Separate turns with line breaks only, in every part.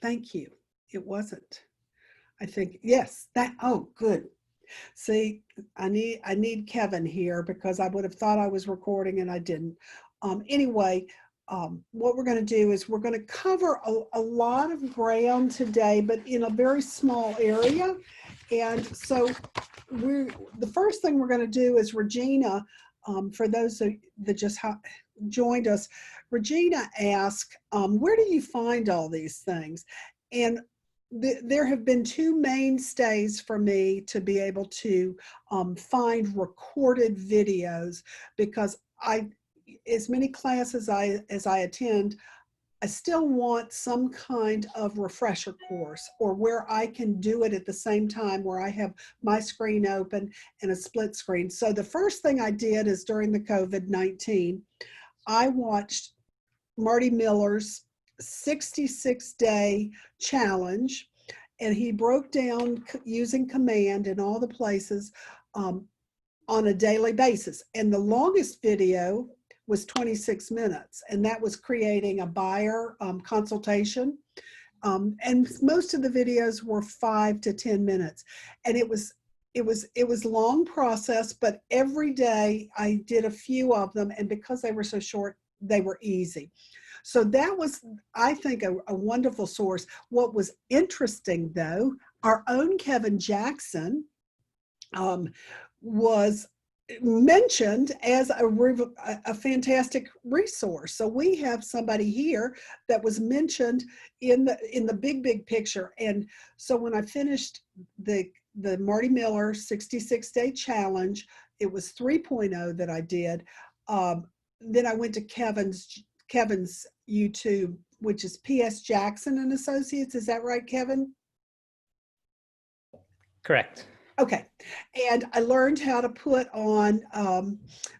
Thank you. It wasn't. I think, yes, that, oh, good. See, I need Kevin here because I would have thought I was recording and I didn't. Anyway, what we're going to do is we're going to cover a lot of ground today, but in a very small area. And so the first thing we're going to do is Regina, for those that just joined us, Regina asked, where do you find all these things? And there have been two mainstays for me to be able to find recorded videos, because as many classes as I attend, I still want some kind of refresher course, or where I can do it at the same time, where I have my screen open and a split screen. So the first thing I did is during the COVID-19, I watched Marty Miller's 66-day challenge, and he broke down using command in all the places on a daily basis. And the longest video was 26 minutes, and that was creating a buyer consultation. And most of the videos were 5 to 10 minutes, and it was long process, but every day I did a few of them, and because they were so short, they were easy. So that was, I think, a wonderful source. What was interesting, though, our own Kevin Jackson was mentioned as a fantastic resource. So we have somebody here that was mentioned in the big picture. And so when I finished the Marty Miller 66-day challenge, it was 3.0 that I did. Then I went to Kevin's YouTube, which is PS Jackson and Associates. Is that right, Kevin?
Correct.
Okay, and I learned how to put on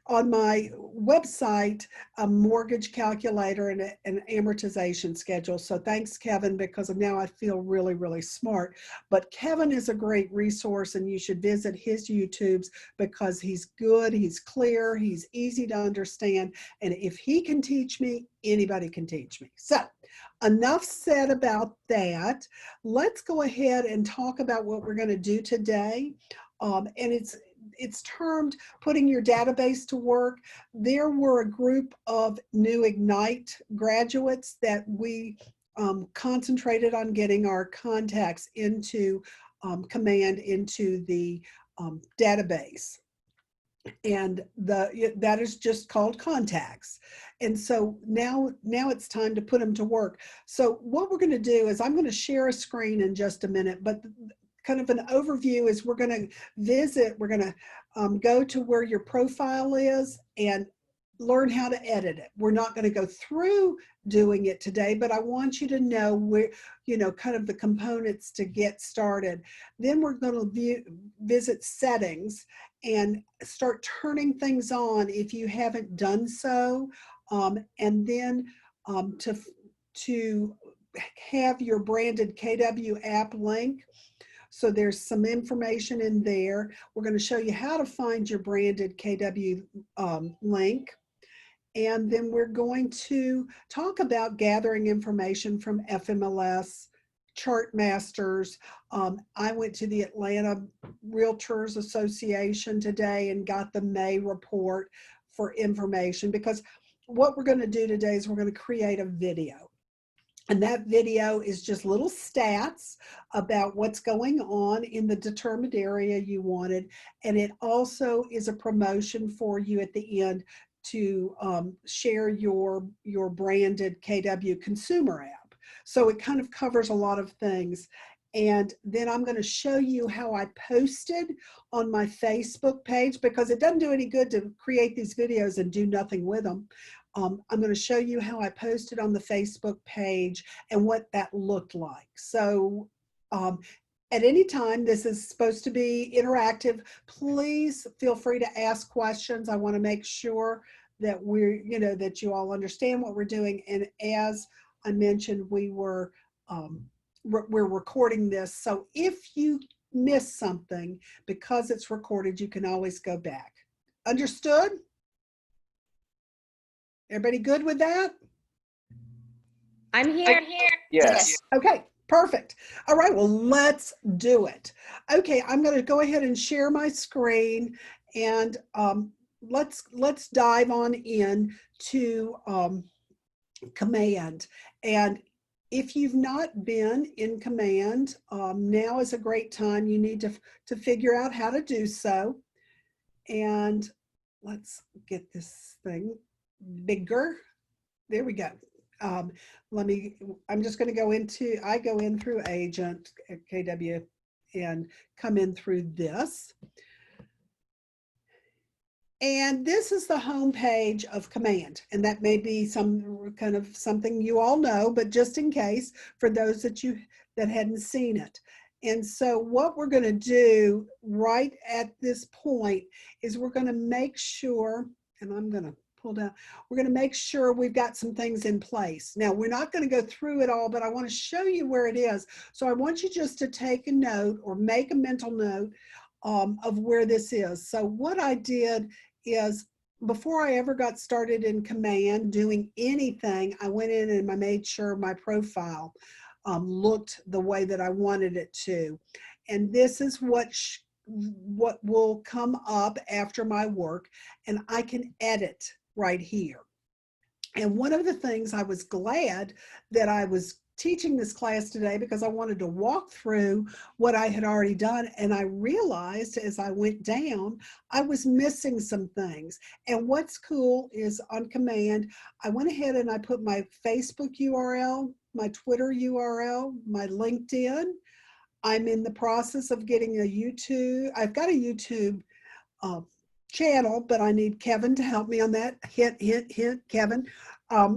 my website a mortgage calculator and an amortization schedule. So thanks, Kevin, because now I feel really, really smart. But Kevin is a great resource, and you should visit his YouTubes because he's good, he's clear, he's easy to understand, and if he can teach me, anybody can teach me. So enough said about that. Let's go ahead and talk about what we're going to do today. And it's termed putting your database to work. There were a group of new Ignite graduates that we concentrated on getting our contacts into command into the database. And that is just called contacts. And so now it's time to put them to work. So what we're going to do is I'm going to share a screen in just a minute, but kind of an overview is we're going to go to where your profile is and learn how to edit it. We're not going to go through doing it today, but I want you to know where, kind of the components to get started. Then we're going to visit settings and start turning things on if you haven't done so. And then to have your branded KW app link. So there's some information in there. We're going to show you how to find your branded KW link. And then we're going to talk about gathering information from FMLS, chart masters. I went to the Atlanta Realtors Association today and got the May report for information, because what we're going to do today is we're going to create a video. And that video is just little stats about what's going on in the determined area you wanted. And it also is a promotion for you at the end to share your branded KW consumer app. So it kind of covers a lot of things. And then I'm going to show you how I posted on my Facebook page, because it doesn't do any good to create these videos and do nothing with them. I'm going to show you how I posted on the Facebook page and what that looked like. So at any time, this is supposed to be interactive. Please feel free to ask questions. I want to make sure that that you all understand what we're doing. And as I mentioned, we're recording this. So if you miss something, because it's recorded, you can always go back. Understood? Everybody good with that?
I'm here.
Yes.
Okay. Perfect. All right, well, let's do it. Okay, I'm going to go ahead and share my screen, and let's dive on in to Command. And if you've not been in Command, now is a great time. You need to figure out how to do so. And let's get this thing bigger. There we go. Um, I'm just going to I go in through agent at KW and come in through this. And this is the home page of Command. And that may be some kind of something you all know, but just in case for those that hadn't seen it. And so what we're going to do right at this point is we're going to make sure, and I'm going to pull down, we're going to make sure we've got some things in place. Now, we're not going to go through it all, but I want to show you where it is. So I want you just to take a note or make a mental note of where this is. So what I did is, before I ever got started in Command doing anything, I went in and I made sure my profile looked the way that I wanted it to. And this is what will come up after my work, and I can edit right here. And one of the things I was glad that I was teaching this class today, because I wanted to walk through what I had already done, and I realized as I went down I was missing some things. And what's cool is on Command I went ahead and I put my Facebook URL, my Twitter URL, my LinkedIn. I'm in the process of getting a YouTube. I've got a YouTube channel, but I need Kevin to help me on that. Hint, hint, hint, Kevin.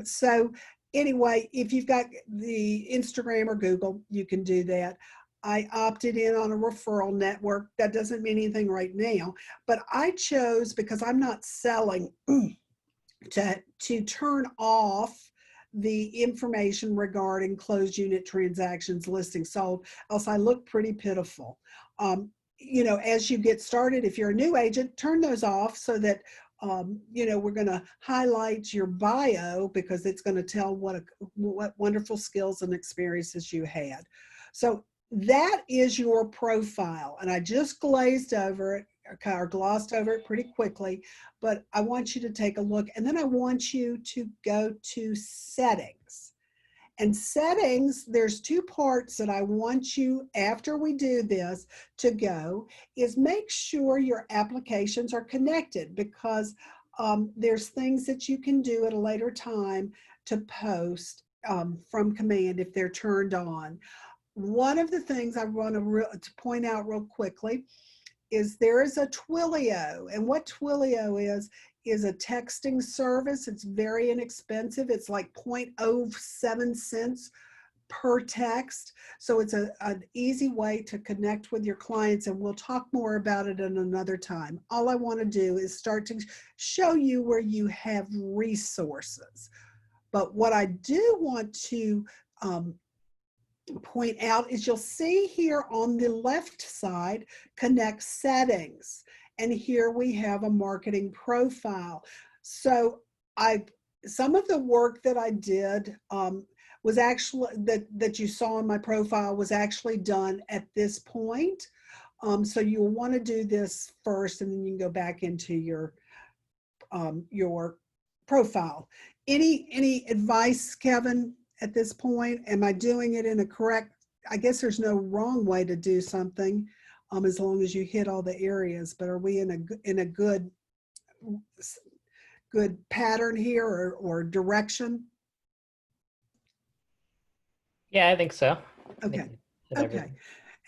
So anyway, if you've got the Instagram or Google, you can do that. I opted in on a referral network. That doesn't mean anything right now, but I chose, because I'm not selling, to turn off the information regarding closed unit transactions, listings sold, else I look pretty pitiful. You know, as you get started, if you're a new agent, turn those off so that you know, we're going to highlight your bio, because it's going to tell what wonderful skills and experiences you had. So that is your profile, and I just glazed over it, or glossed over it pretty quickly, but I want you to take a look, and then I want you to go to settings. And settings, there's two parts that I want you, after we do this, to go, is make sure your applications are connected, because there's things that you can do at a later time to post from Command if they're turned on. One of the things I want to point out real quickly is there is a Twilio, and what Twilio is a texting service. It's very inexpensive. It's like 0.07 cents per text. So it's an easy way to connect with your clients, and we'll talk more about it in another time. All I want to do is start to show you where you have resources. But what I do want to point out is, you'll see here on the left side, connect settings. And here we have a marketing profile. So some of the work that I did was actually, that you saw in my profile, was actually done at this point. So you'll want to do this first, and then you can go back into your profile. Any advice, Kevin, at this point? Am I doing it in a correct, I guess there's no wrong way to do something, as long as you hit all the areas, but are we in a good pattern here, or direction?
Yeah, I think so.
Okay. Okay.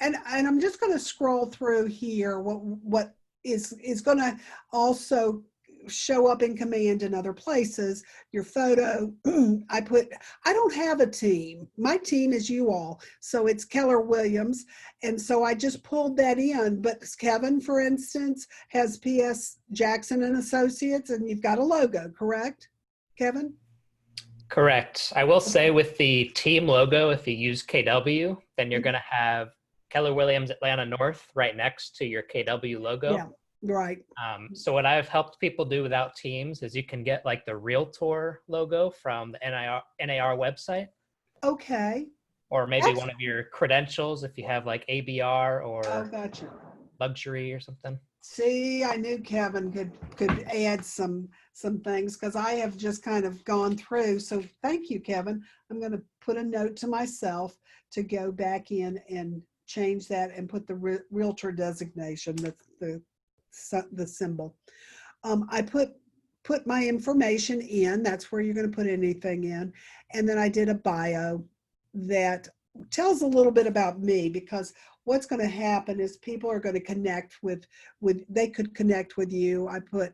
And I'm just going to scroll through here what is going to also show up in Command in other places. Your photo, I don't have a team. My team is you all. So it's Keller Williams. And so I just pulled that in. But Kevin, for instance, has PS Jackson and Associates, and you've got a logo, correct, Kevin?
Correct. I will say, with the team logo, if you use KW, then you're going to have Keller Williams Atlanta North right next to your KW logo.
Yeah, right.
So what I've helped people do without teams is you can get like the Realtor logo from the NAR website.
Okay.
or maybe
That's,
one of your credentials if you have like ABR
oh,
or
gotcha.
luxury or something.
See, I knew Kevin could add some things because I have just kind of gone through. So thank you, Kevin. I'm going to put a note to myself to go back in and change that and put the realtor designation, the symbol. I put my information in. That's where you're going to put anything in, and then I did a bio that tells a little bit about me, because what's going to happen is people are going to connect with they could connect with you. I put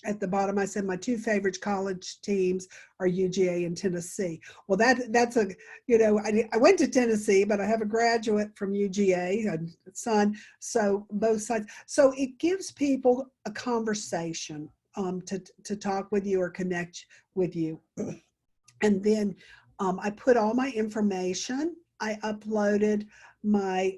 at the bottom, I said my two favorite college teams are UGA and Tennessee. Well, that's a, I went to Tennessee, but I have a graduate from UGA, a son, so both sides. So it gives people a conversation to talk with you or connect with you. And then I put all my information. I uploaded my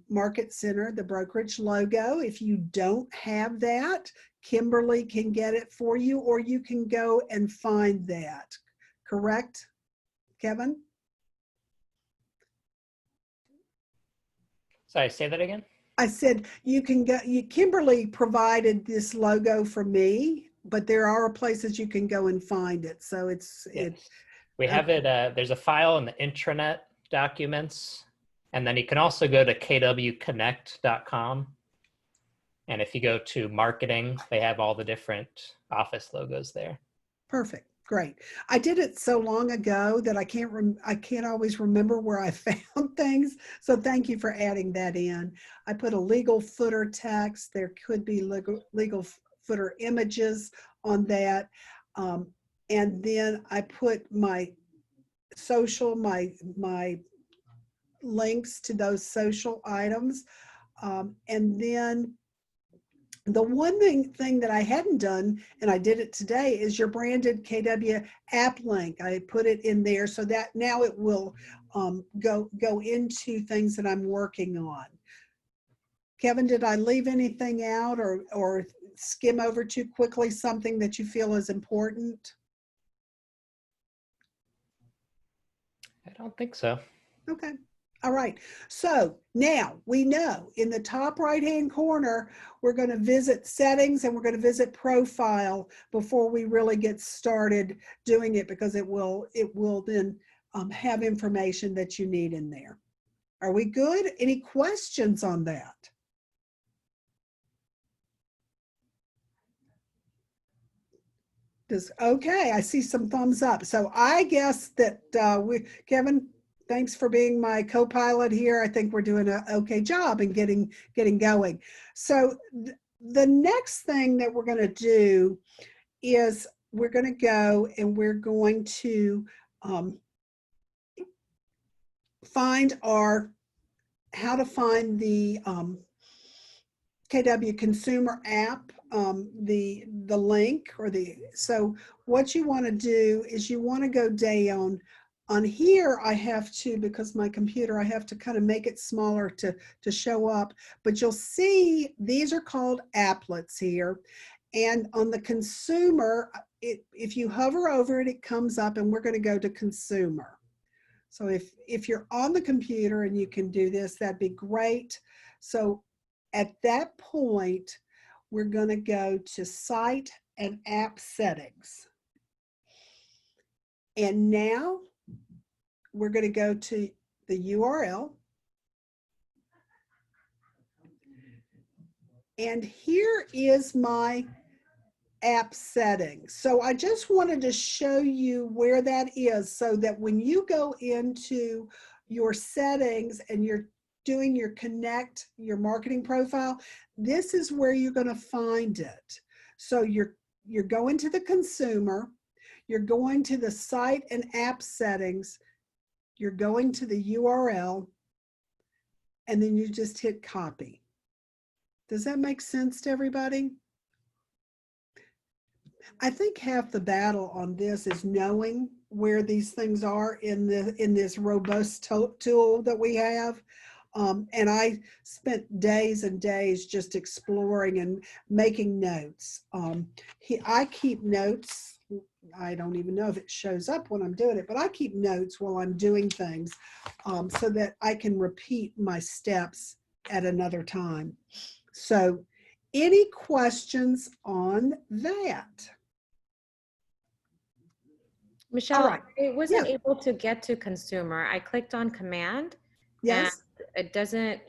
Market Center, the brokerage logo. If you don't have that, Kimberly can get it for you, or you can go and find that. Correct, Kevin?
Sorry, say that again.
I said you can go. Kimberly provided this logo for me, but there are places you can go and find it. So
Yes. We have it. There's a file in the intranet documents, and then you can also go to kwconnect.com. And if you go to marketing, they have all the different office logos there.
Perfect. Great. I did it so long ago that I can't always remember where I found things. So thank you for adding that in. I put a legal footer text. There could be legal footer images on that. And then I put my social, my links to those social items. And then the one thing that I hadn't done, and I did it today, is your branded KW app link. I put it in there so that now it will go into things that I'm working on. Kevin, did I leave anything out or skim over too quickly something that you feel is important?
I don't think so.
Okay. All right. So now we know in the top right-hand corner, we're going to visit settings and we're going to visit profile before we really get started doing it, because it will then have information that you need in there. Are we good? Any questions on that? Okay, I see some thumbs up. So I guess that Kevin, thanks for being my co-pilot here. I think we're doing an okay job in getting going. So the next thing that we're going to do is we're going to go and we're going to find how to find the KW consumer app, the link so what you want to do is you want to go down on here. I have to, because my computer, I have to kind of make it smaller to show up, but you'll see these are called applets here. And on the consumer, if you hover over it, it comes up, and we're going to go to consumer. So if you're on the computer and you can do this, that'd be great. So at that point, we're going to go to Site and App Settings. And now we're going to go to the URL. And here is my app settings. So I just wanted to show you where that is, so that when you go into your settings and you're doing your connect, your marketing profile, this is where you're going to find it. So you're going to the consumer, you're going to the site and app settings, you're going to the URL, and then you just hit copy. Does that make sense to everybody? I think half the battle on this is knowing where these things are in this robust tool that we have. And I spent days and days just exploring and making notes. I keep notes I don't even know if it shows up when I'm doing it, but I keep notes while I'm doing things so that I can repeat my steps at another time. So any questions on that? All
Michelle,
right.
I wasn't
Yeah.
able to get to consumer. I clicked on command and
Yes.
it doesn't,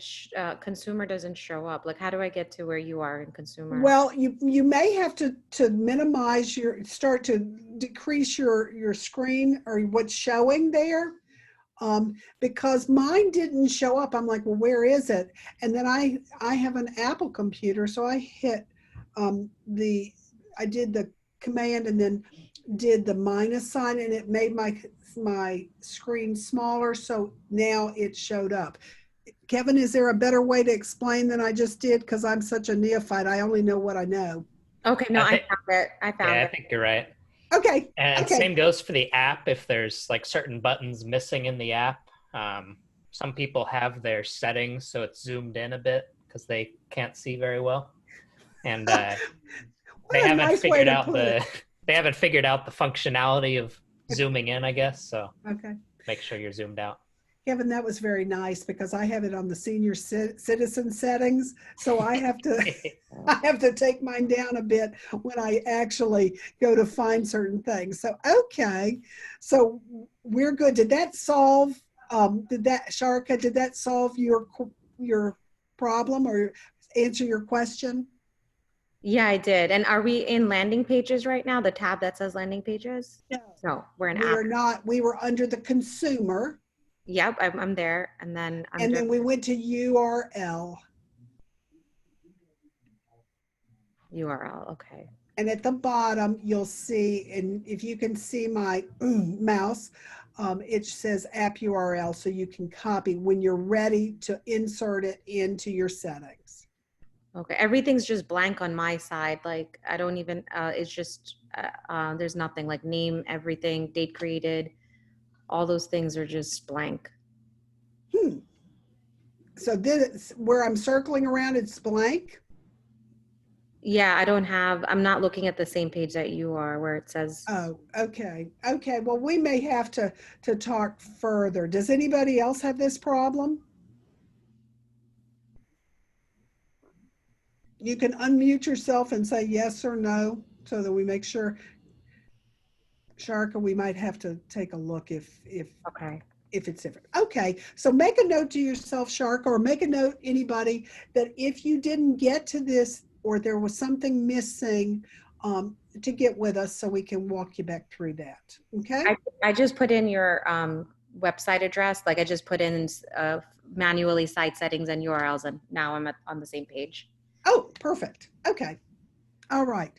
consumer doesn't show up. Like, how do I get to where you are in consumer?
Well, you may have to minimize start to decrease your screen or what's showing there. Because mine didn't show up. I'm like, well, where is it? And then I have an Apple computer, so I hit I did the command and then did the minus sign, and it made my screen smaller. So now it showed up. Kevin, is there a better way to explain than I just did? Because I'm such a neophyte. I only know what I know.
Okay, no,
I
I
think,
found it. I found
yeah, I
it.
think you're right.
Okay.
And
Okay.
same goes for the app. If there's like certain buttons missing in the app, some people have their settings so it's zoomed in a bit because they can't see very well, and they
What a
haven't
nice way
figured
to
out
put it.
they haven't figured out the functionality of zooming in, I guess. So
Okay.
make sure you're zoomed out.
Kevin, that was very nice because I have it on the senior citizen settings. So I have to take mine down a bit when I actually go to find certain things. So, okay. So we're good. Did that solve, Sharka, did that solve your problem or answer your question?
Yeah, I did. And are we in landing pages right now? The tab that says landing pages?
No,
No, we're in
we
app.
are not. We were under the consumer
Yep, I'm there. And then
and
under
then we went to URL.
URL. Okay.
And at the bottom, you'll see, and if you can see my mouse, it says app URL, so you can copy when you're ready to insert it into your settings.
Okay. Everything's just blank on my side. Like, I don't even, it's just, there's nothing like name, everything, date created. All those things are just blank.
So this, where I'm circling around, it's blank.
Yeah, I'm not looking at the same page that you are where it says,
Oh, okay. Okay. Well, we may have to talk further. Does anybody else have this problem? You can unmute yourself and say yes or no so that we make sure. Sharka, we might have to take a look if
okay.
it's different. Okay, so make a note to yourself, Sharka, or make a note, anybody, that if you didn't get to this or there was something missing, to get with us so we can walk you back through that. Okay?
I just put in your website address. Like, I just put in manually site settings and URLs, and now I'm on the same page.
Oh, perfect. Okay. All right.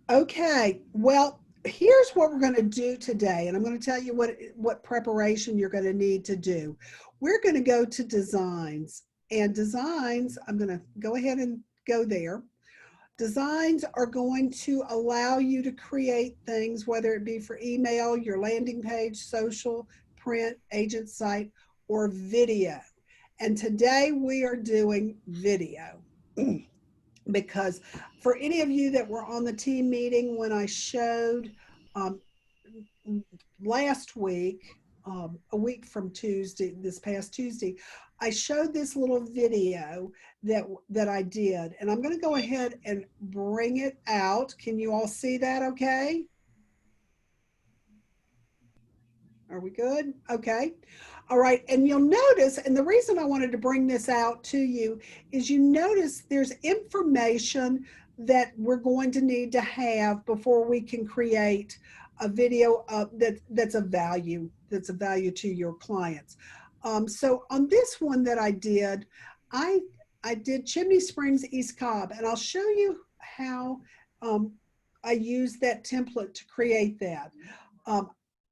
Okay. Well, here's what we're going to do today, and I'm going to tell you what preparation you're going to need to do. We're going to go to designs, and designs, I'm going to go ahead and go there. Designs are going to allow you to create things, whether it be for email, your landing page, social, print, agent site, or video. And today we are doing video. Because for any of you that were on the team meeting when I showed last week, a week from Tuesday, this past Tuesday, I showed this little video that I did, and I'm going to go ahead and bring it out. Can you all see that okay? Are we good? Okay. All right. And you'll notice, and the reason I wanted to bring this out to you is you notice there's information that we're going to need to have before we can create a video that's of value to your clients. So on this one that I did Chimney Springs, East Cobb, and I'll show you how I used that template to create that.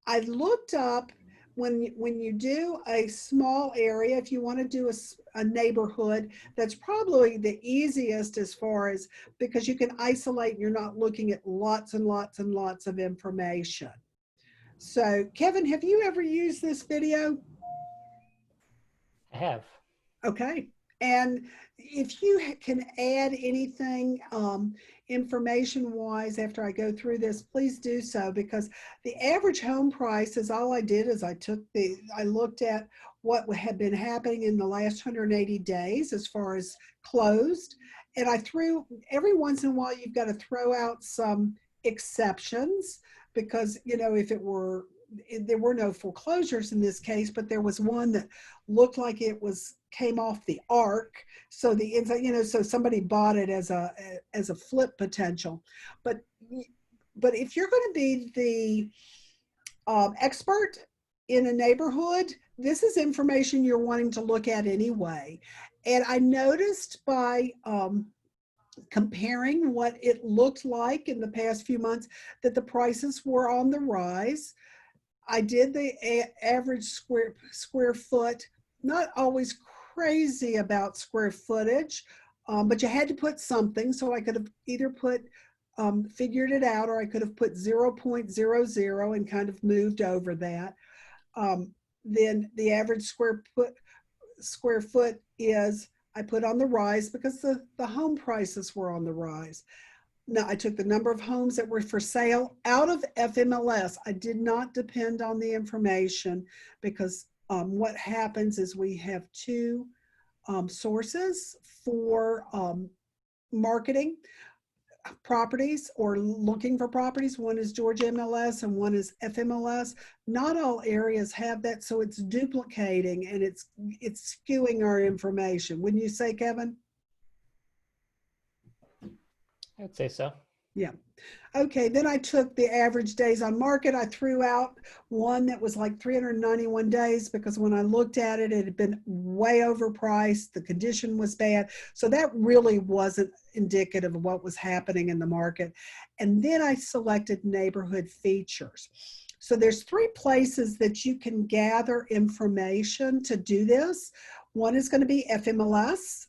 I looked up when you do a small area, if you want to do a neighborhood, that's probably the easiest as far as, because you can isolate and you're not looking at lots and lots and lots of information. So Kevin, have you ever used this video?
I have.
Okay. And if you can add anything information wise after I go through this, please do so, because the average home price is all I did is I looked at what had been happening in the last 180 days as far as closed. And I threw, every once in a while, you've got to throw out some exceptions because, you know, if it were, there were no foreclosures in this case, but there was one that looked like it was came off the arc. So the inside, you know, so somebody bought it as a flip potential. But if you're going to be the expert in a neighborhood, this is information you're wanting to look at anyway. And I noticed by comparing what it looked like in the past few months that the prices were on the rise. I did the average square foot, not always crazy about square footage, but you had to put something. So I could have either put, figured it out, or I could have put 0.00 and kind of moved over that. Then the average square foot is, I put on the rise because the home prices were on the rise. Now, I took the number of homes that were for sale out of FMLS. I did not depend on the information because what happens is we have two sources for marketing properties or looking for properties. One is Georgia MLS and one is FMLS. Not all areas have that, so it's duplicating and it's skewing our information. Wouldn't you say, Kevin?
I'd say so.
Yeah. Okay, then I took the average days on market. I threw out one that was like 391 days because when I looked at it, it had been way overpriced. The condition was bad. So that really wasn't indicative of what was happening in the market. And then I selected neighborhood features. So there's three places that you can gather information to do this. One is going to be FMLS.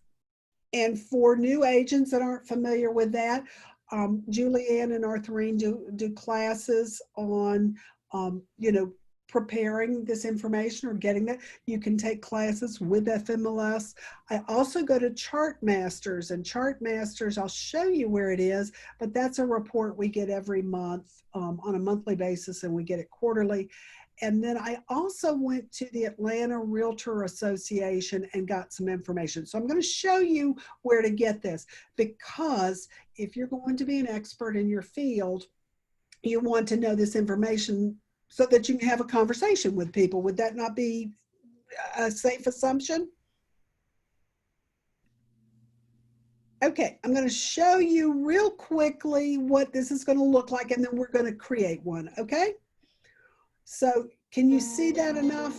And for new agents that aren't familiar with that, Julianne and Arthurine do classes on, you know, preparing this information or getting that. You can take classes with FMLS. I also go to Chart Masters, and Chart Masters, I'll show you where it is, but that's a report we get every month on a monthly basis, and we get it quarterly. And then I also went to the Atlanta Realtor Association and got some information. So I'm going to show you where to get this, because if you're going to be an expert in your field, you want to know this information so that you can have a conversation with people. Would that not be a safe assumption? Okay, I'm going to show you real quickly what this is going to look like, and then we're going to create one, okay? So can you see that enough?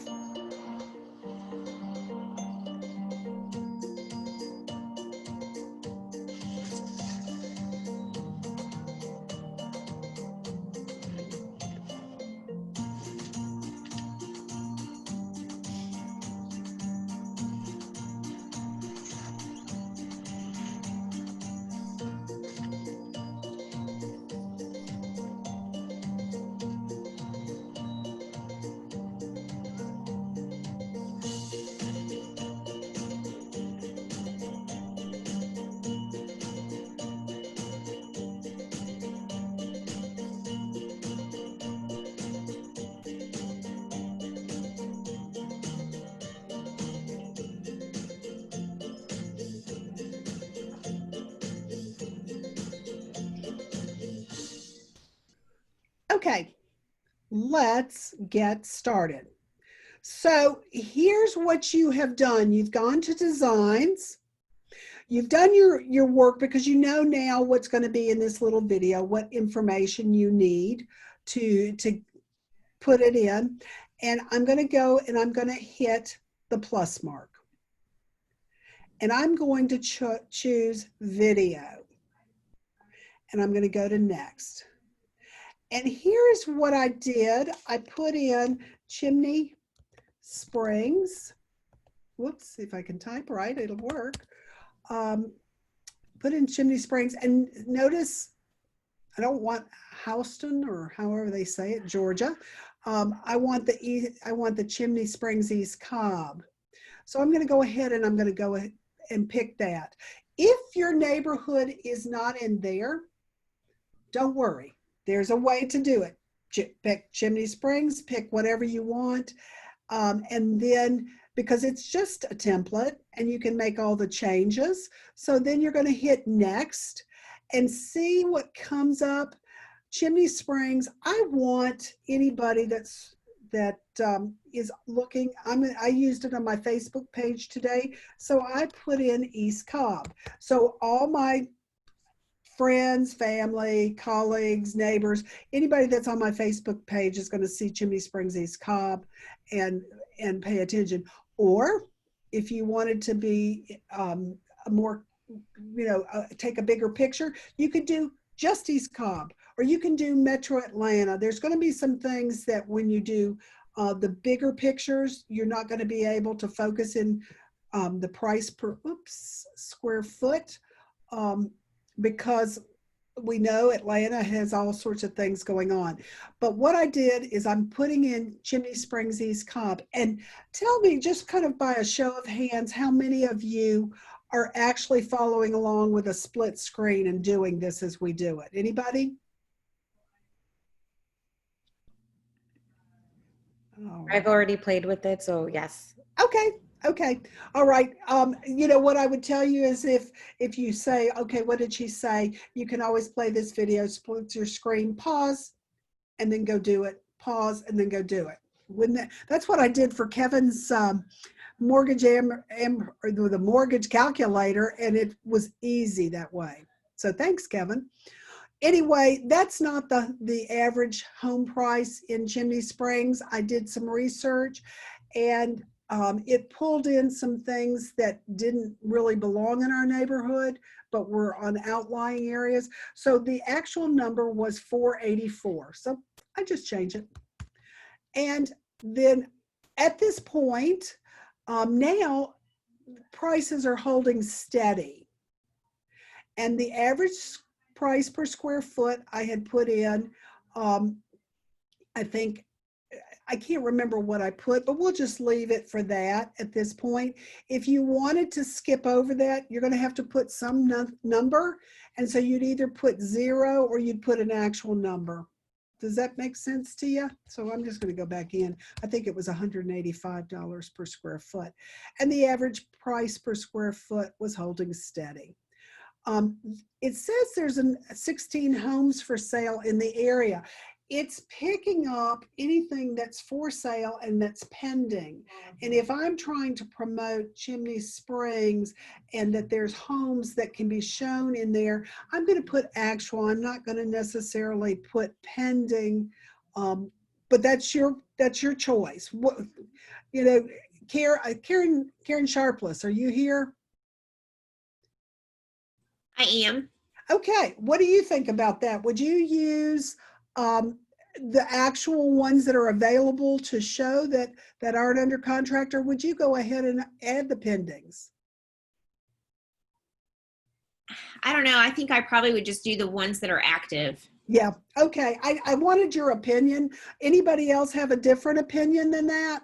Okay, let's get started. So here's what you have done. You've gone to designs. You've done your work because you know now what's going to be in this little video, what information you need to put it in. And I'm going to go and I'm going to hit the plus mark. And I'm going to choose video. And I'm going to go to next. And here's what I did. I put in Chimney Springs. Whoops, if I can type right, it'll work. Put in Chimney Springs, and notice I don't want Houston, or however they say it, Georgia. I want the Chimney Springs East Cobb. So I'm going to go ahead and I'm going to go and pick that. If your neighborhood is not in there, don't worry. There's a way to do it. Pick Chimney Springs, pick whatever you want. And then, because it's just a template and you can make all the changes. So then you're going to hit next and see what comes up. Chimney Springs, I want anybody that is looking. I used it on my Facebook page today. So I put in East Cobb. So all my friends, family, colleagues, neighbors, anybody that's on my Facebook page is going to see Chimney Springs, East Cobb, and pay attention. Or if you wanted to be a more, take a bigger picture, you could do just East Cobb, or you can do Metro Atlanta. There's going to be some things that when you do the bigger pictures, you're not going to be able to focus in the price per square foot. Because we know Atlanta has all sorts of things going on. But what I did is I'm putting in Chimney Springs, East Cobb. And tell me, just kind of by a show of hands, how many of you are actually following along with a split screen and doing this as we do it? Anybody?
I've already played with it, so yes.
Okay. All right. What I would tell you is if you say, okay, what did she say? You can always play this video, split your screen, pause, and then go do it. Pause, and then go do it. That's what I did for Kevin's mortgage or the mortgage calculator, and it was easy that way. So thanks, Kevin. Anyway, that's not the average home price in Chimney Springs. I did some research, and it pulled in some things that didn't really belong in our neighborhood, but were on outlying areas. So the actual number was 484. So I just changed it. And then at this point, now prices are holding steady. And the average price per square foot I had put in, I think, I can't remember what I put, but we'll just leave it for that at this point. If you wanted to skip over that, you're going to have to put some number. And so you'd either put 0 or you'd put an actual number. Does that make sense to you? So I'm just going to go back in. I think it was $185 per square foot. And the average price per square foot was holding steady. It says there's 16 homes for sale in the area. It's picking up anything that's for sale and that's pending. And if I'm trying to promote Chimney Springs and that there's homes that can be shown in there, I'm going to put actual. I'm not going to necessarily put pending, but that's your choice. Karen Sharpless, are you here?
I am.
Okay, what do you think about that? Would you use the actual ones that are available to show that aren't under contract, or would you go ahead and add the pendings?
I don't know. I think I probably would just do the ones that are active.
Yeah, okay. I wanted your opinion. Anybody else have a different opinion than that?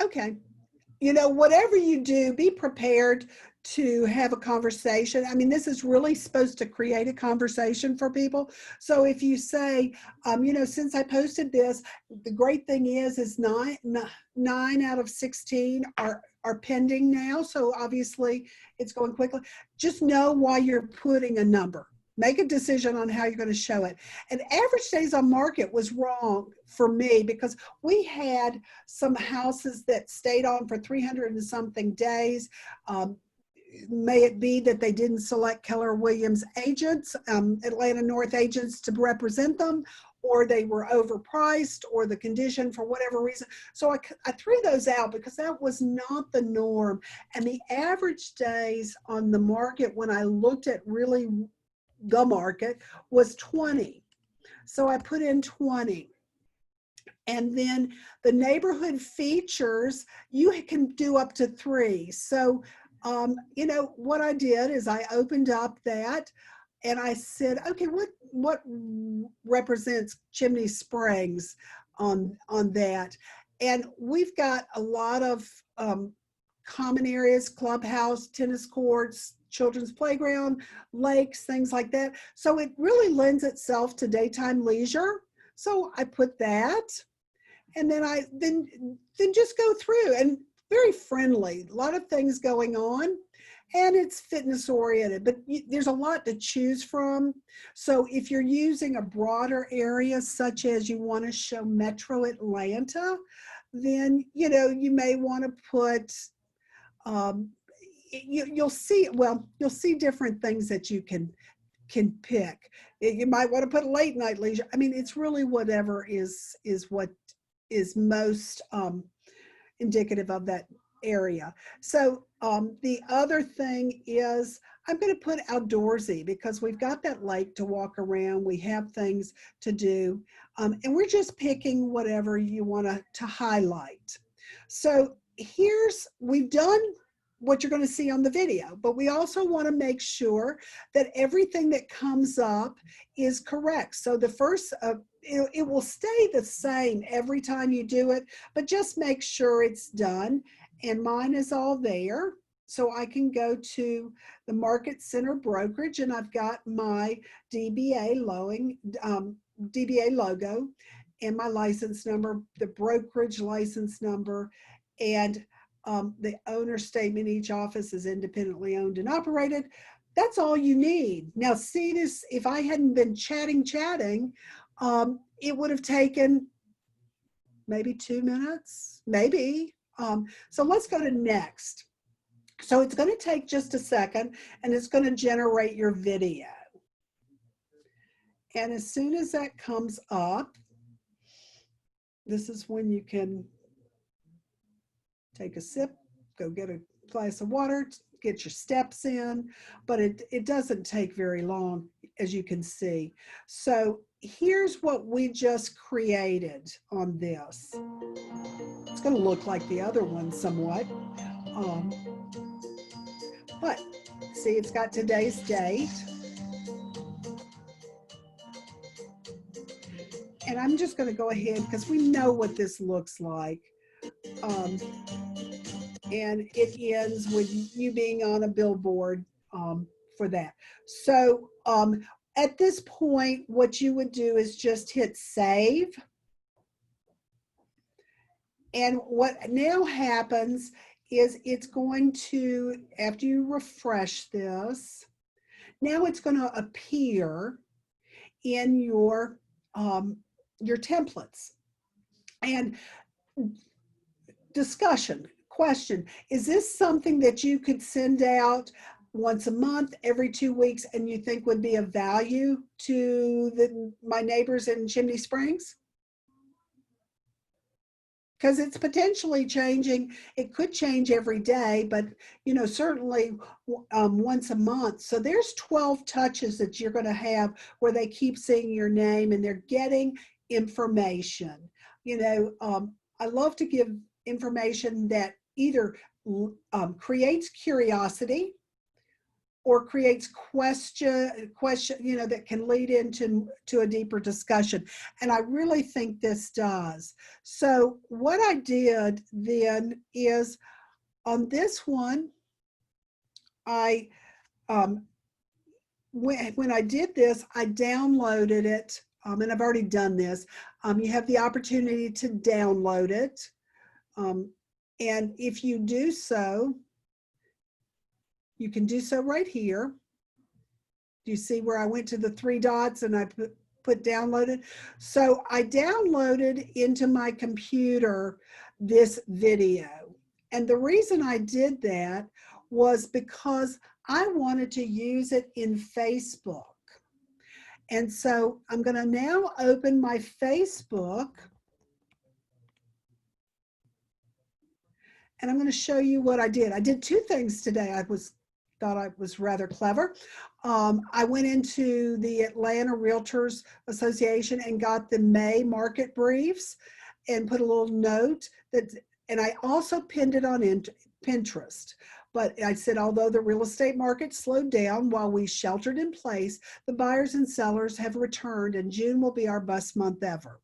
Okay. Whatever you do, be prepared to have a conversation. I mean, this is really supposed to create a conversation for people. So if you say, since I posted this, the great thing is 9 out of 16 are pending now. So obviously it's going quickly. Just know why you're putting a number. Make a decision on how you're going to show it. And average days on market was wrong for me because we had some houses that stayed on for 300 and something days. May it be that they didn't select Keller Williams agents, Atlanta North agents to represent them, or they were overpriced, or the condition for whatever reason. So I threw those out because that was not the norm. And the average days on the market when I looked at really the market was 20. So I put in 20. And then the neighborhood features, you can do up to 3. So, what I did is I opened up that and I said, okay, what represents Chimney Springs on that? And we've got a lot of common areas, clubhouse, tennis courts, children's playground, lakes, things like that. So it really lends itself to daytime leisure. So I put that, and then then just go through, and very friendly, a lot of things going on, and it's fitness oriented, but there's a lot to choose from. So if you're using a broader area, such as you want to show Metro Atlanta, then, you know, you may want to put, you'll see, well, you'll see different things that you can pick. You might want to put late night leisure. I mean, it's really whatever is what is most indicative of that area. So the other thing is, I'm going to put outdoorsy, because we've got that lake to walk around. We have things to do. And we're just picking whatever you want to highlight. So we've done what you're going to see on the video, but we also want to make sure that everything that comes up is correct. So the first, it will stay the same every time you do it, but just make sure it's done. And mine is all there. So I can go to the Market Center brokerage, and I've got my DBA logo and my license number, the brokerage license number, and the owner statement. Each office is independently owned and operated. That's all you need. Now, see this, if I hadn't been chatting, it would have taken maybe 2 minutes, maybe. So let's go to next. So it's going to take just a second, and it's going to generate your video. And as soon as that comes up, this is when you can take a sip, go get a glass of water, get your steps in, but it doesn't take very long, as you can see. So here's what we just created on this. It's going to look like the other one somewhat. But see, it's got today's date. And I'm just going to go ahead, because we know what this looks like. And it ends with you being on a billboard for that. So at this point, what you would do is just hit save. And what now happens is it's going to, after you refresh this, now it's going to appear in your templates. And discussion, question, is this something that you could send out once a month, every 2 weeks, and you think would be of value to my neighbors in Chimney Springs? Because it's potentially changing. It could change every day, but you know, certainly once a month. So there's 12 touches that you're going to have where they keep seeing your name and they're getting information. You know, I love to give information that either creates curiosity or creates question, you know, that can lead into a deeper discussion. And I really think this does. So what I did then is on this one, when I did this, I downloaded it, and I've already done this. You have the opportunity to download it. And if you do so, you can do so right here. Do you see where I went to the 3 dots and I put downloaded? So I downloaded into my computer this video. And the reason I did that was because I wanted to use it in Facebook. And so I'm going to now open my Facebook. And I'm going to show you what I did. I did 2 things today. Thought I was rather clever. I went into the Atlanta Realtors Association and got the May market briefs and put a little note and I also pinned it on Pinterest. But I said, although the real estate market slowed down while we sheltered in place, the buyers and sellers have returned, and June will be our best month ever.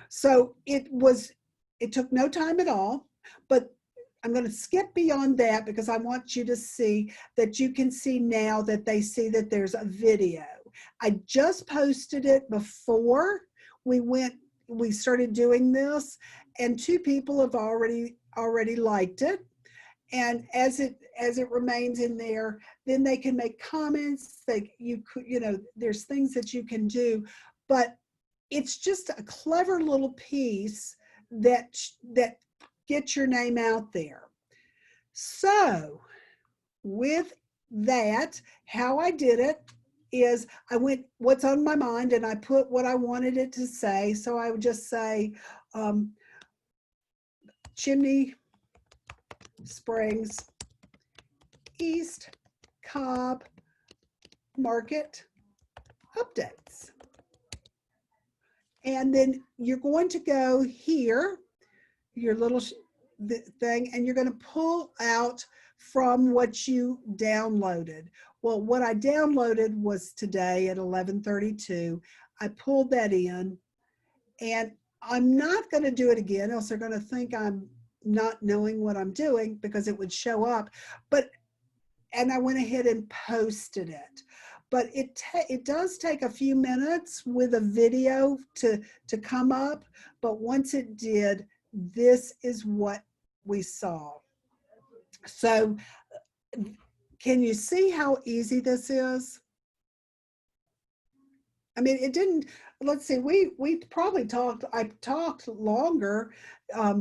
So it was it took no time at all, but I'm going to skip beyond that because I want you to see that you can see now that they see that there's a video. I just posted it before we started doing this, and 2 people have already liked it. And as it remains in there, then they can make comments. There's things that you can do, but it's just a clever little piece that gets your name out there. So with that, how I did it is I went what's on my mind and I put what I wanted it to say. So I would just say Chimney Springs East Cobb Market updates. And then you're going to go here, your little thing, and you're going to pull out from what you downloaded. Well, what I downloaded was today at 11:32. I pulled that in, and I'm not going to do it again, else they're going to think I'm not knowing what I'm doing because it would show up. And I went ahead and posted it. But it does take a few minutes with a video to come up. But once it did, this is what we saw. So can you see how easy this is? I mean, it didn't, let's see, we probably I talked longer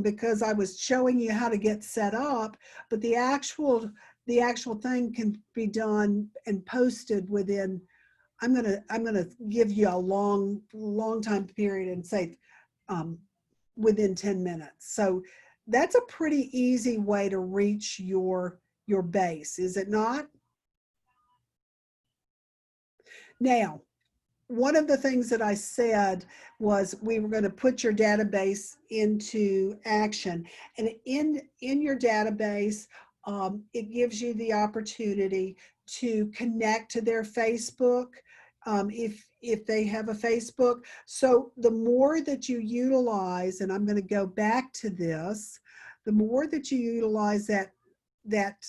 because I was showing you how to get set up, but the actual thing can be done and posted within, I'm gonna give you a long time period and say within 10 minutes. So that's a pretty easy way to reach your base, is it not? Now, one of the things that I said was we were going to put your database into action, and in your database, it gives you the opportunity to connect to their Facebook if they have a Facebook. So the more that you utilize, and I'm going to go back to this, the more that you utilize that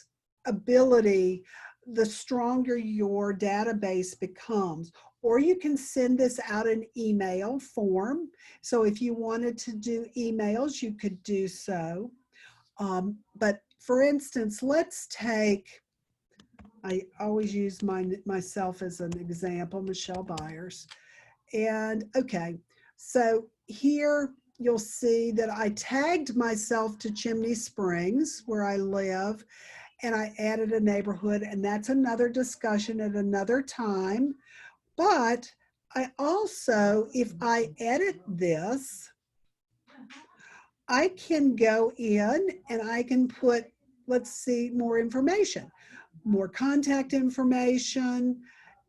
ability, the stronger your database becomes. Or you can send this out in email form. So if you wanted to do emails, you could do so. But for instance, let's take, I always use myself as an example, Michelle Byers. And okay, so here you'll see that I tagged myself to Chimney Springs, where I live, and I added a neighborhood, and that's another discussion at another time. But I also, if I edit this, I can go in and I can put, let's see, more information, more contact information.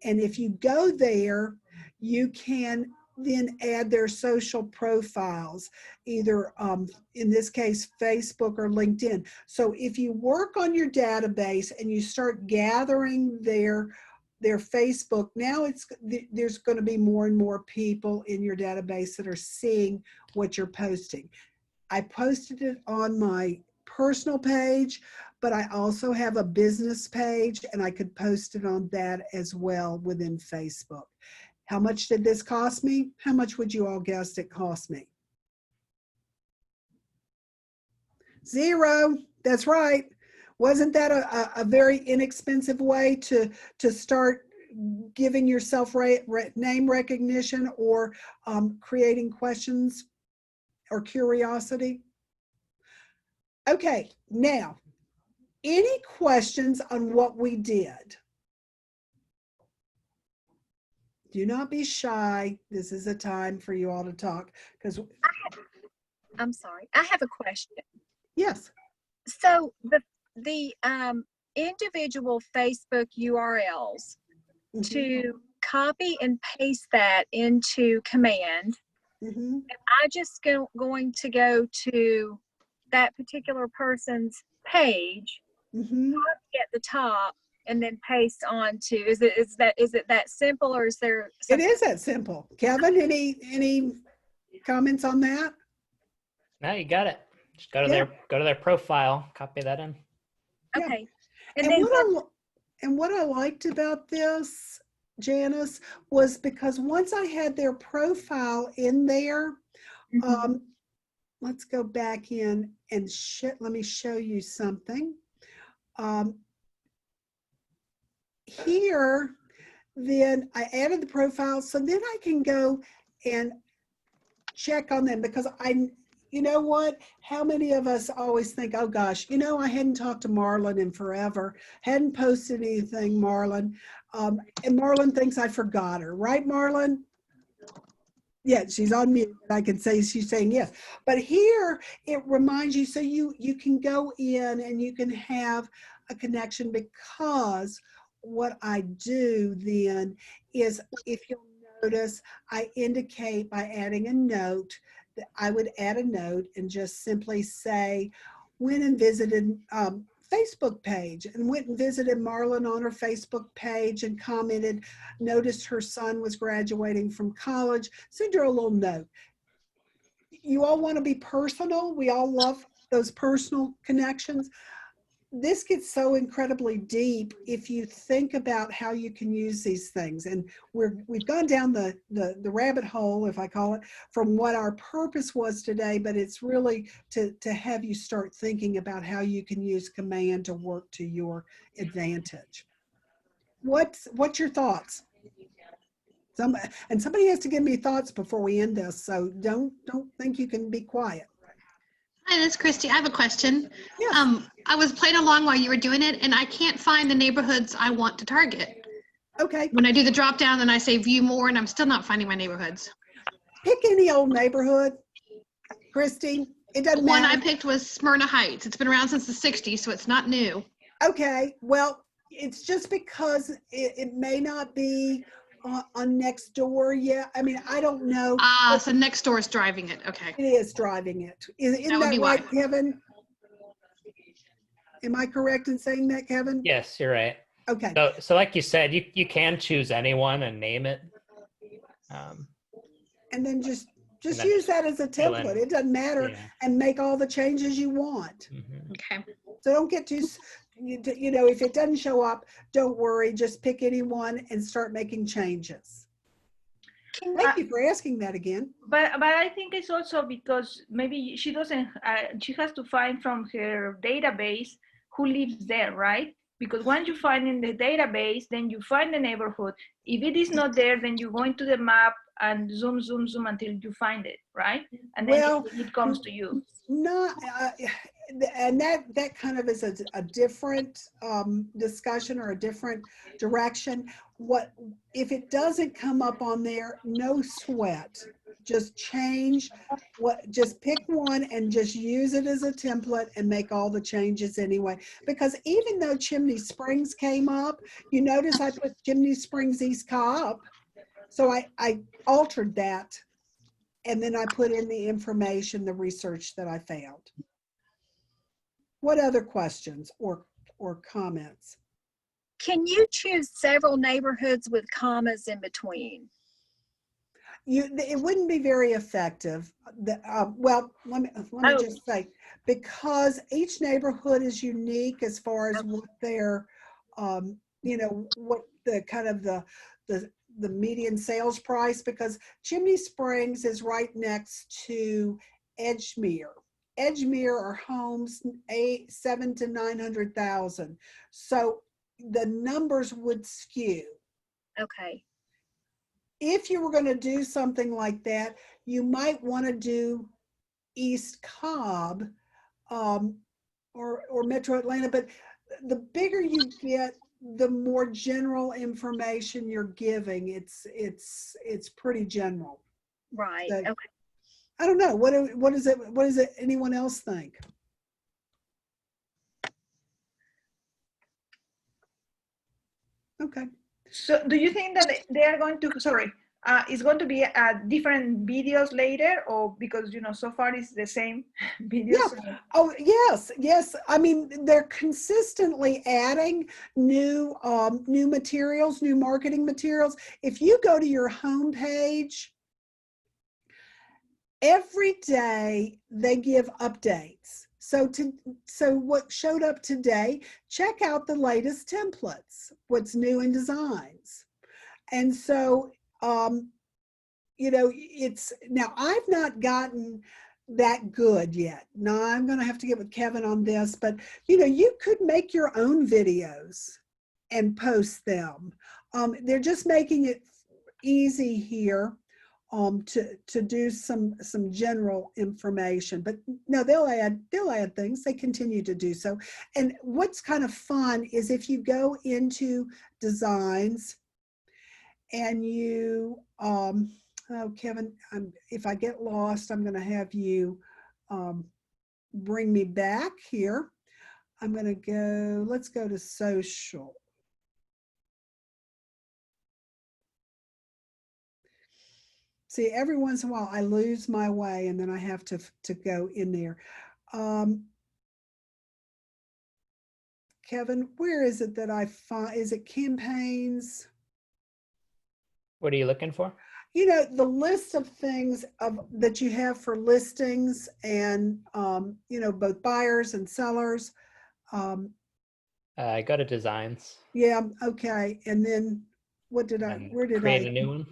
And if you go there, you can then add their social profiles, either in this case, Facebook or LinkedIn. So if you work on your database and you start gathering their Facebook, now there's going to be more and more people in your database that are seeing what you're posting. I posted it on my personal page, but I also have a business page, and I could post it on that as well within Facebook. How much did this cost me? How much would you all guess it cost me? $0. That's right. Wasn't that a very inexpensive way to start giving yourself name recognition or creating questions or curiosity? Okay, now, any questions on what we did? Do not be shy. This is a time for you all to talk, because
I'm sorry, I have a question.
yes.
So the individual Facebook URLs, to copy and paste that into Command, am I just going to go to that particular person's page, copy at the top, and then paste onto? Is it that simple, or is there
something? It is that simple. Kevin, any comments on that?
No, you got it. Just go to
Yeah.
their profile, copy that in.
Yeah.
Okay.
And
then
what I liked about this, Janice, was because once I had their profile in there,
Mhm.
let's go back in and let me show you something. Here, then I added the profile, so then I can go and check on them because you know what? How many of us always think, oh gosh, I hadn't talked to Marlon in forever, hadn't posted anything, Marlon. And Marlon thinks I forgot her, right, Marlon? Yeah, she's on mute. I can say she's saying yes. But here it reminds you, so you can go in and you can have a connection, because what I do then is, if you'll notice, I indicate by adding a note that I would add a note and just simply say, went and visited Facebook page, and went and visited Marlon on her Facebook page and commented, noticed her son was graduating from college, send her a little note. You all want to be personal. We all love those personal connections. This gets so incredibly deep if you think about how you can use these things. And we've gone down the rabbit hole, if I call it, from what our purpose was today, but it's really to have you start thinking about how you can use command to work to your advantage. What's your thoughts? And somebody has to give me thoughts before we end this, so don't think you can be quiet.
Hi, this is Christy. I have a question.
Yes.
I was playing along while you were doing it, and I can't find the neighborhoods I want to target.
Okay.
When I do the drop down, then I say view more, and I'm still not finding my neighborhoods.
Pick any old neighborhood, Christy. It doesn't
The one
matter.
I picked was Smyrna Heights. It's been around since the 60s, so it's not new.
Okay, well, it's just because it may not be on next door yet. I mean, I don't know.
So next door is driving it. Okay.
It is driving it. Isn't
That would
that
be
right,
why.
Kevin? Am I correct in saying that, Kevin?
Yes, you're right.
Okay.
So like you said, you can choose anyone and name it.
And then just
And then
use that as a
fill in.
template. It doesn't matter,
Yeah.
and make all the changes you want.
Mhm.
Okay.
So don't get too, if it doesn't show up, don't worry. Just pick anyone and start making changes. Thank you for asking that again.
But I think it's also because maybe she doesn't, she has to find from her database who lives there, right? Because once you find in the database, then you find the neighborhood. If it is not there, then you go into the map and zoom until you find it, right? And then
Well,
it comes to you.
Not, and that kind of is a different discussion or a different direction. What if it doesn't come up on there? No sweat. Just change just pick one and just use it as a template and make all the changes anyway. Because even though Chimney Springs came up, you notice I put Chimney Springs East Cobb. So I altered that. And then I put in the information, the research that I found. What other questions or comments?
Can you choose several neighborhoods with commas in between?
It wouldn't be very effective. Well, let me just say, because each neighborhood is unique as far as what their, what the kind of the median sales price, because Chimney Springs is right next to Edgemere. Edgemere are homes 700,000 to 900,000. So the numbers would skew.
Okay.
If you were going to do something like that, you might want to do East Cobb or Metro Atlanta, but the bigger you get, the more general information you're giving. It's pretty general.
Right.
So,
okay.
I don't know. What is it anyone else think? Okay.
So do you think that they are going to, it's going to be different videos later, or because, so far it's the same videos?
Yeah. Oh, yes. I mean, they're consistently adding new materials, new marketing materials. If you go to your homepage, every day they give updates. So what showed up today, check out the latest templates, what's new in designs. And so, it's, now I've not gotten that good yet. Now I'm going to have to get with Kevin on this, but you could make your own videos and post them. They're just making it easy here to do some general information, but no, they'll add things. They continue to do so. And what's kind of fun is if you go into designs and you, oh, Kevin, if I get lost, I'm going to have you bring me back here. I'm going to go, let's go to social. See, every once in a while I lose my way and then I have to go in there. Kevin, where is it that I find, is it campaigns?
What are you looking for?
The list of things that you have for listings and, both buyers and sellers.
I go to designs.
Yeah, okay. And then where did
create a new one?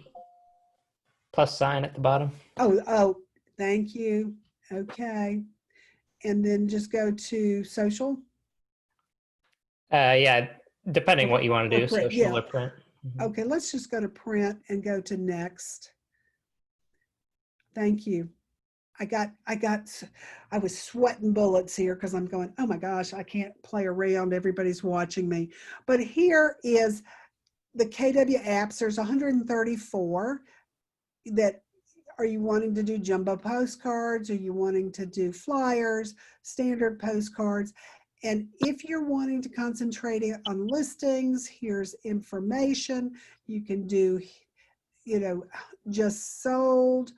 Plus sign at the bottom.
Oh, thank you. Okay. And then just go to social.
Yeah, depending what you want to do,
print,
social
yeah.
or print.
Okay, let's just go to print and go to next. Thank you. I was sweating bullets here because I'm going, oh my gosh, I can't play around. Everybody's watching me. But here is the KW apps. There's 134 that. Are you wanting to do jumbo postcards? Are you wanting to do flyers, standard postcards? And if you're wanting to concentrate on listings, here's information. You can do, just sold,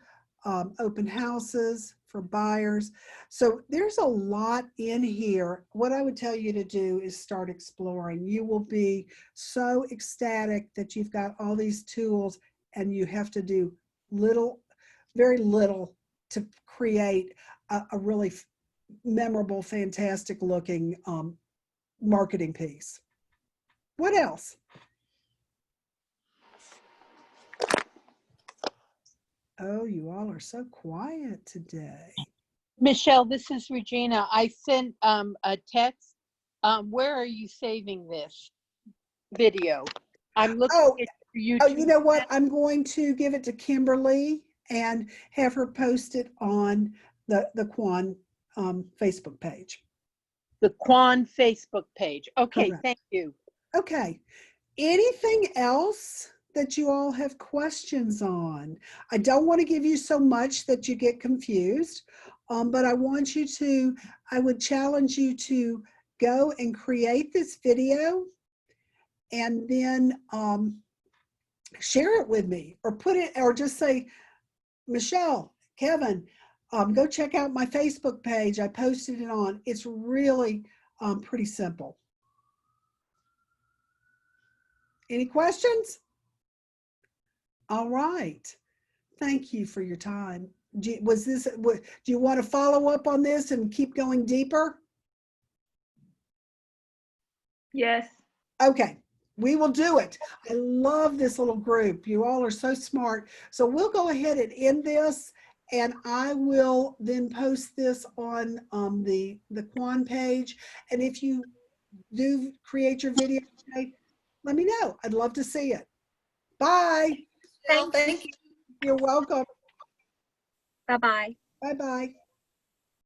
open houses for buyers. So there's a lot in here. What I would tell you to do is start exploring. You will be so ecstatic that you've got all these tools and you have to do very little to create a really memorable, fantastic looking marketing piece. What else? Oh, you all are so quiet today.
Michelle, this is Regina. I sent a text. Where are you saving this video? I'm looking at your YouTube.
Oh, you know what? I'm going to give it to Kimberly and have her post it on the Quan Facebook page.
The Quan Facebook page. Okay,
correct.
Thank you.
Okay. Anything else that you all have questions on? I don't want to give you so much that you get confused, but I would challenge you to go and create this video and then share it with me, or just say, Michelle, Kevin, go check out my Facebook page. I posted it on. It's really pretty simple. Any questions? All right. Thank you for your time. Do you want to follow up on this and keep going deeper?
Yes.
Okay. We will do it. I love this little group. You all are so smart. So we'll go ahead and end this, and I will then post this on the Quan page. And if you do create your video today, let me know. I'd love to see it. Bye.
Thank you.
You're welcome.
Bye-bye.
Bye-bye.